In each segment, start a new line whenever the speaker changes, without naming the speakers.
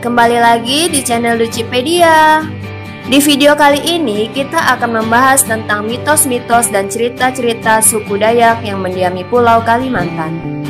kembali lagi di channel Lucipedia. Di video kali ini kita akan membahas tentang mitos-mitos dan cerita-cerita suku Dayak yang mendiami Pulau Kalimantan.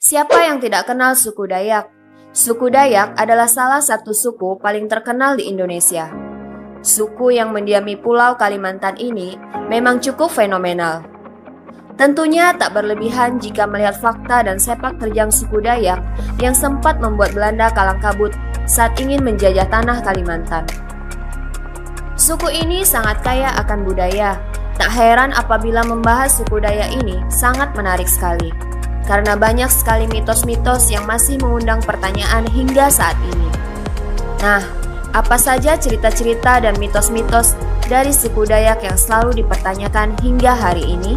Siapa yang tidak kenal suku Dayak? Suku Dayak adalah salah satu suku paling terkenal di Indonesia. Suku yang mendiami Pulau Kalimantan ini memang cukup fenomenal. Tentunya tak berlebihan jika melihat fakta dan sepak terjang suku Dayak yang sempat membuat Belanda kalang kabut saat ingin menjajah tanah Kalimantan. Suku ini sangat kaya akan budaya. Tak heran apabila membahas suku Dayak ini sangat menarik sekali. Karena banyak sekali mitos-mitos yang masih mengundang pertanyaan hingga saat ini. Nah, apa saja cerita-cerita dan mitos-mitos dari suku Dayak yang selalu dipertanyakan hingga hari ini?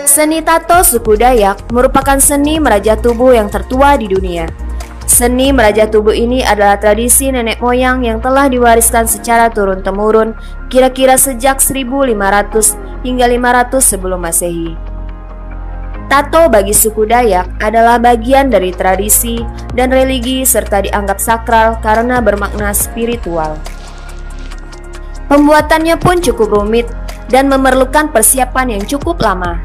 Seni tato suku Dayak merupakan seni meraja tubuh yang tertua di dunia. Seni meraja tubuh ini adalah tradisi nenek moyang yang telah diwariskan secara turun-temurun kira-kira sejak 1500 hingga 500 sebelum Masehi. Tato bagi suku Dayak adalah bagian dari tradisi dan religi serta dianggap sakral karena bermakna spiritual. Pembuatannya pun cukup rumit dan memerlukan persiapan yang cukup lama.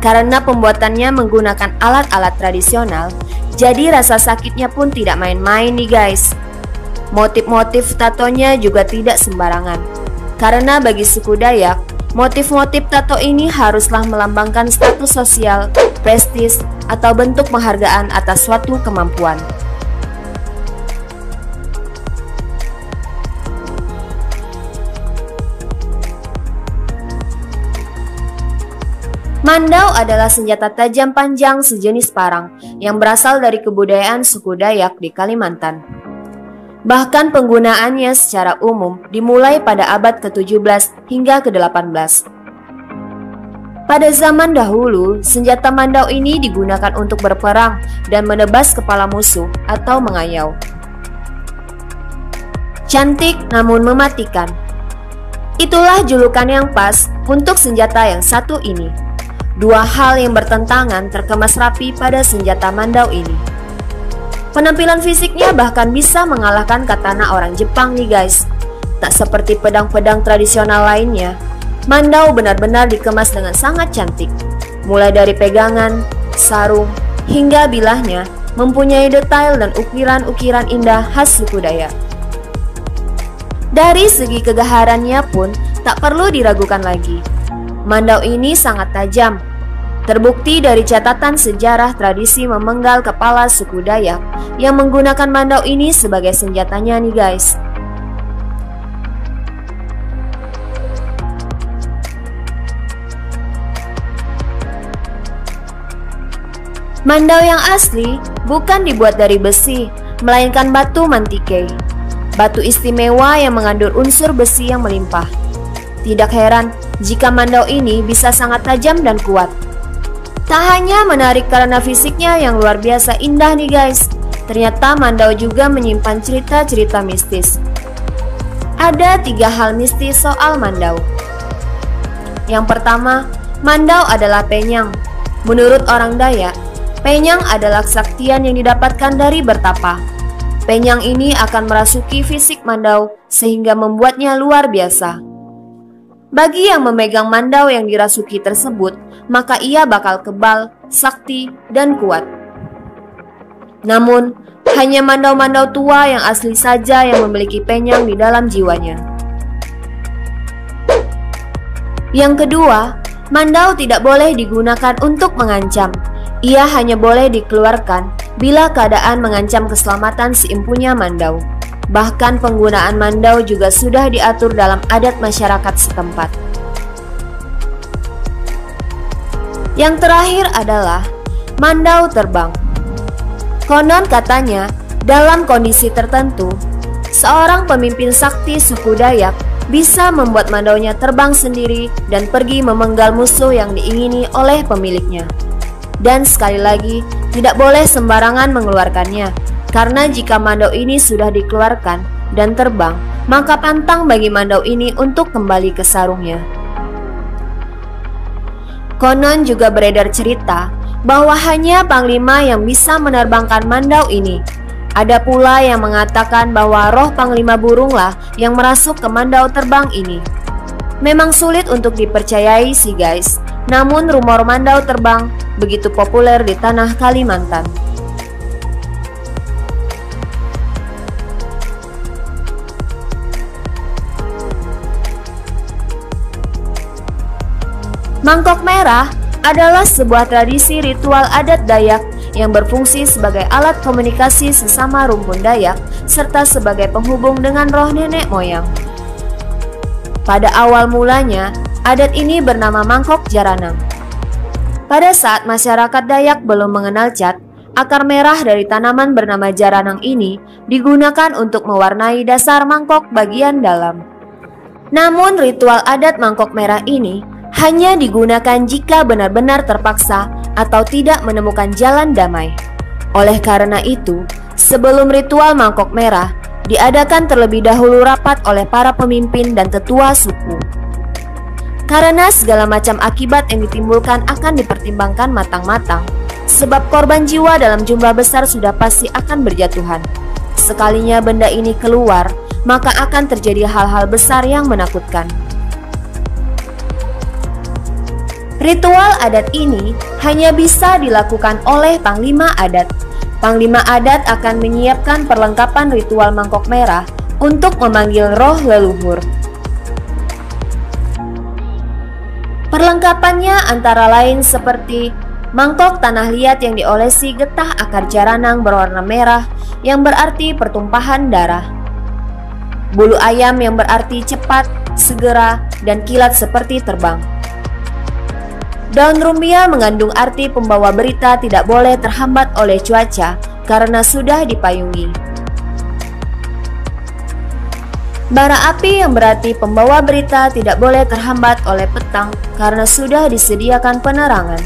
Karena pembuatannya menggunakan alat-alat tradisional, jadi rasa sakitnya pun tidak main-main nih guys. Motif-motif tatonya juga tidak sembarangan. Karena bagi suku Dayak, motif-motif tato ini haruslah melambangkan status sosial, prestis, atau bentuk penghargaan atas suatu kemampuan. Mandau adalah senjata tajam panjang sejenis parang yang berasal dari kebudayaan suku Dayak di Kalimantan. Bahkan penggunaannya secara umum dimulai pada abad ke-17 hingga ke-18. Pada zaman dahulu, senjata mandau ini digunakan untuk berperang dan menebas kepala musuh atau mengayau. Cantik namun mematikan. Itulah julukan yang pas untuk senjata yang satu ini. Dua hal yang bertentangan terkemas rapi pada senjata mandau ini. Penampilan fisiknya bahkan bisa mengalahkan katana orang Jepang nih guys. Tak seperti pedang-pedang tradisional lainnya, mandau benar-benar dikemas dengan sangat cantik. Mulai dari pegangan, sarung, hingga bilahnya mempunyai detail dan ukiran-ukiran indah khas suku Dayak. Dari segi kegaharannya pun tak perlu diragukan lagi. Mandau ini sangat tajam. Terbukti dari catatan sejarah tradisi memenggal kepala suku Dayak yang menggunakan mandau ini sebagai senjatanya nih guys. Mandau yang asli bukan dibuat dari besi, melainkan batu mantike. Batu istimewa yang mengandung unsur besi yang melimpah. Tidak heran jika mandau ini bisa sangat tajam dan kuat. Tak hanya menarik karena fisiknya yang luar biasa indah nih guys, ternyata mandau juga menyimpan cerita-cerita mistis. Ada 3 hal mistis soal mandau. Yang pertama, mandau adalah penyang. Menurut orang Dayak, penyang adalah kesaktian yang didapatkan dari bertapa. Penyang ini akan merasuki fisik mandau sehingga membuatnya luar biasa. Bagi yang memegang mandau yang dirasuki tersebut, maka ia bakal kebal, sakti, dan kuat. Namun, hanya mandau-mandau tua yang asli saja yang memiliki penyang di dalam jiwanya. Yang kedua, mandau tidak boleh digunakan untuk mengancam. Ia hanya boleh dikeluarkan bila keadaan mengancam keselamatan si empunya mandau. Bahkan penggunaan mandau juga sudah diatur dalam adat masyarakat setempat. Yang terakhir adalah mandau terbang. Konon katanya, dalam kondisi tertentu, seorang pemimpin sakti suku Dayak bisa membuat mandaunya terbang sendiri dan pergi memenggal musuh yang diingini oleh pemiliknya. Dan sekali lagi, tidak boleh sembarangan mengeluarkannya, karena jika mandau ini sudah dikeluarkan dan terbang, maka pantang bagi mandau ini untuk kembali ke sarungnya. Konon juga beredar cerita bahwa hanya Panglima yang bisa menerbangkan mandau ini. Ada pula yang mengatakan bahwa roh Panglima burunglah yang merasuk ke mandau terbang ini. Memang sulit untuk dipercayai sih guys, namun rumor mandau terbang begitu populer di tanah Kalimantan. Mangkok merah adalah sebuah tradisi ritual adat Dayak yang berfungsi sebagai alat komunikasi sesama rumpun Dayak serta sebagai penghubung dengan roh nenek moyang. Pada awal mulanya, adat ini bernama Mangkok Jaranang. Pada saat masyarakat Dayak belum mengenal cat, akar merah dari tanaman bernama jaranang ini digunakan untuk mewarnai dasar mangkok bagian dalam. Namun ritual adat mangkok merah ini hanya digunakan jika benar-benar terpaksa atau tidak menemukan jalan damai. Oleh karena itu, sebelum ritual mangkok merah, diadakan terlebih dahulu rapat oleh para pemimpin dan tetua suku. Karena segala macam akibat yang ditimbulkan akan dipertimbangkan matang-matang, sebab korban jiwa dalam jumlah besar sudah pasti akan berjatuhan. Sekalinya benda ini keluar, maka akan terjadi hal-hal besar yang menakutkan. Ritual adat ini hanya bisa dilakukan oleh Panglima Adat. Panglima Adat akan menyiapkan perlengkapan ritual mangkok merah untuk memanggil roh leluhur. Perlengkapannya antara lain seperti mangkok tanah liat yang diolesi getah akar jaranang berwarna merah yang berarti pertumpahan darah, bulu ayam yang berarti cepat, segera, dan kilat seperti terbang. Daun rumbia mengandung arti pembawa berita tidak boleh terhambat oleh cuaca karena sudah dipayungi. Bara api yang berarti pembawa berita tidak boleh terhambat oleh petang karena sudah disediakan penerangan.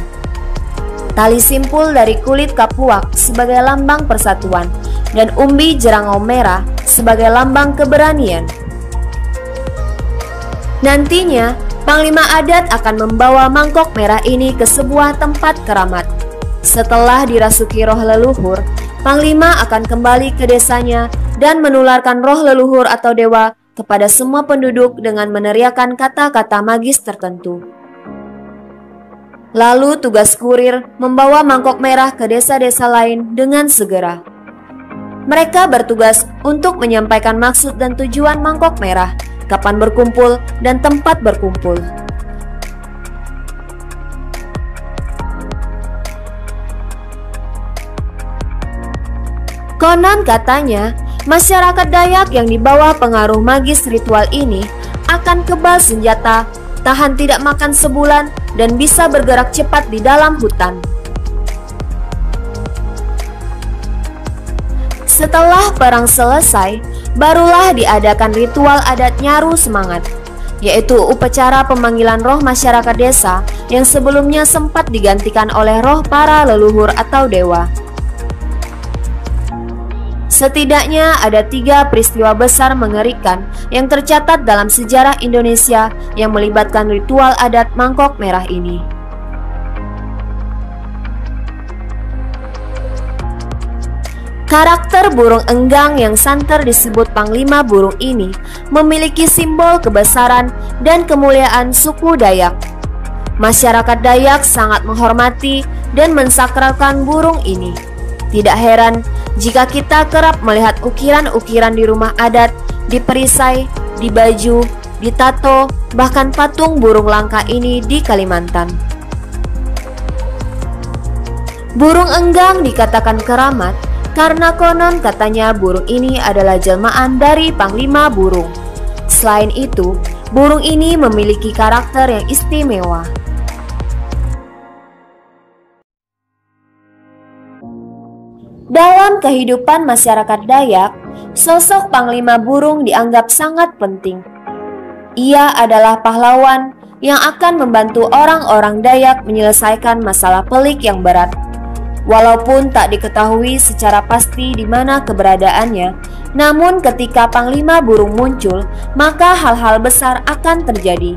Tali simpul dari kulit kapuak sebagai lambang persatuan dan umbi jerangau merah sebagai lambang keberanian. Nantinya, Panglima Adat akan membawa mangkok merah ini ke sebuah tempat keramat. Setelah dirasuki roh leluhur, Panglima akan kembali ke desanya dan menularkan roh leluhur atau dewa kepada semua penduduk dengan meneriakkan kata-kata magis tertentu. Lalu tugas kurir membawa mangkok merah ke desa-desa lain dengan segera. Mereka bertugas untuk menyampaikan maksud dan tujuan mangkok merah, kapan berkumpul, dan tempat berkumpul. Konon katanya, masyarakat Dayak yang di bawah pengaruh magis ritual ini akan kebal senjata, tahan tidak makan sebulan, dan bisa bergerak cepat di dalam hutan. Setelah perang selesai, barulah diadakan ritual adat Nyaru Semangat, yaitu upacara pemanggilan roh masyarakat desa yang sebelumnya sempat digantikan oleh roh para leluhur atau dewa. Setidaknya ada 3 peristiwa besar mengerikan yang tercatat dalam sejarah Indonesia yang melibatkan ritual adat mangkok merah ini. Karakter burung enggang yang santer disebut Panglima Burung ini memiliki simbol kebesaran dan kemuliaan suku Dayak. Masyarakat Dayak sangat menghormati dan mensakralkan burung ini. Tidak heran jika kita kerap melihat ukiran-ukiran di rumah adat, di perisai, di baju, di tato, bahkan patung burung langka ini di Kalimantan. Burung enggang dikatakan keramat karena konon katanya burung ini adalah jelmaan dari Panglima Burung. Selain itu, burung ini memiliki karakter yang istimewa. Dalam kehidupan masyarakat Dayak, sosok Panglima Burung dianggap sangat penting. Ia adalah pahlawan yang akan membantu orang-orang Dayak menyelesaikan masalah pelik yang berat. Walaupun tak diketahui secara pasti di mana keberadaannya, namun ketika Panglima Burung muncul, maka hal-hal besar akan terjadi.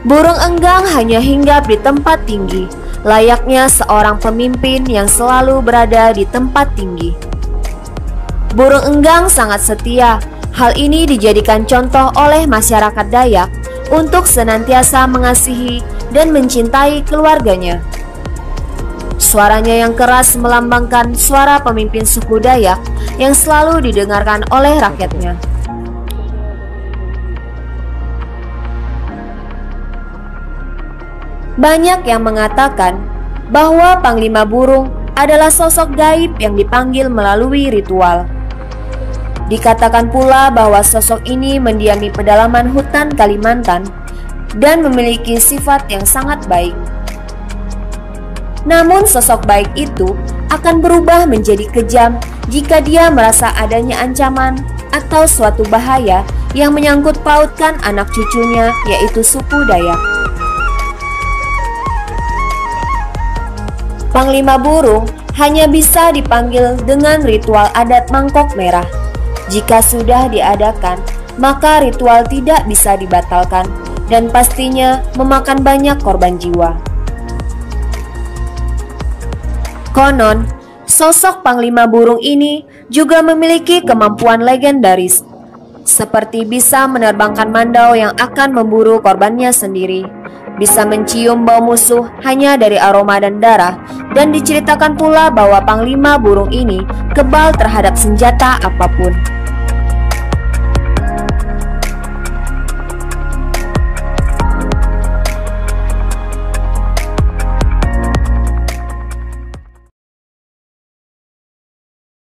Burung Enggang hanya hinggap di tempat tinggi, layaknya seorang pemimpin yang selalu berada di tempat tinggi. Burung Enggang sangat setia. Hal ini dijadikan contoh oleh masyarakat Dayak untuk senantiasa mengasihi dan mencintai keluarganya. Suaranya yang keras melambangkan suara pemimpin suku Dayak yang selalu didengarkan oleh rakyatnya. Banyak yang mengatakan bahwa Panglima Burung adalah sosok gaib yang dipanggil melalui ritual. Dikatakan pula bahwa sosok ini mendiami pedalaman hutan Kalimantan dan memiliki sifat yang sangat baik. Namun sosok baik itu akan berubah menjadi kejam jika dia merasa adanya ancaman atau suatu bahaya yang menyangkut pautkan anak cucunya, yaitu suku Dayak. Panglima Burung hanya bisa dipanggil dengan ritual adat mangkok merah. Jika sudah diadakan, maka ritual tidak bisa dibatalkan dan pastinya memakan banyak korban jiwa. Konon, sosok Panglima Burung ini juga memiliki kemampuan legendaris, seperti bisa menerbangkan mandau yang akan memburu korbannya sendiri, bisa mencium bau musuh hanya dari aroma dan darah, dan diceritakan pula bahwa Panglima Burung ini kebal terhadap senjata apapun.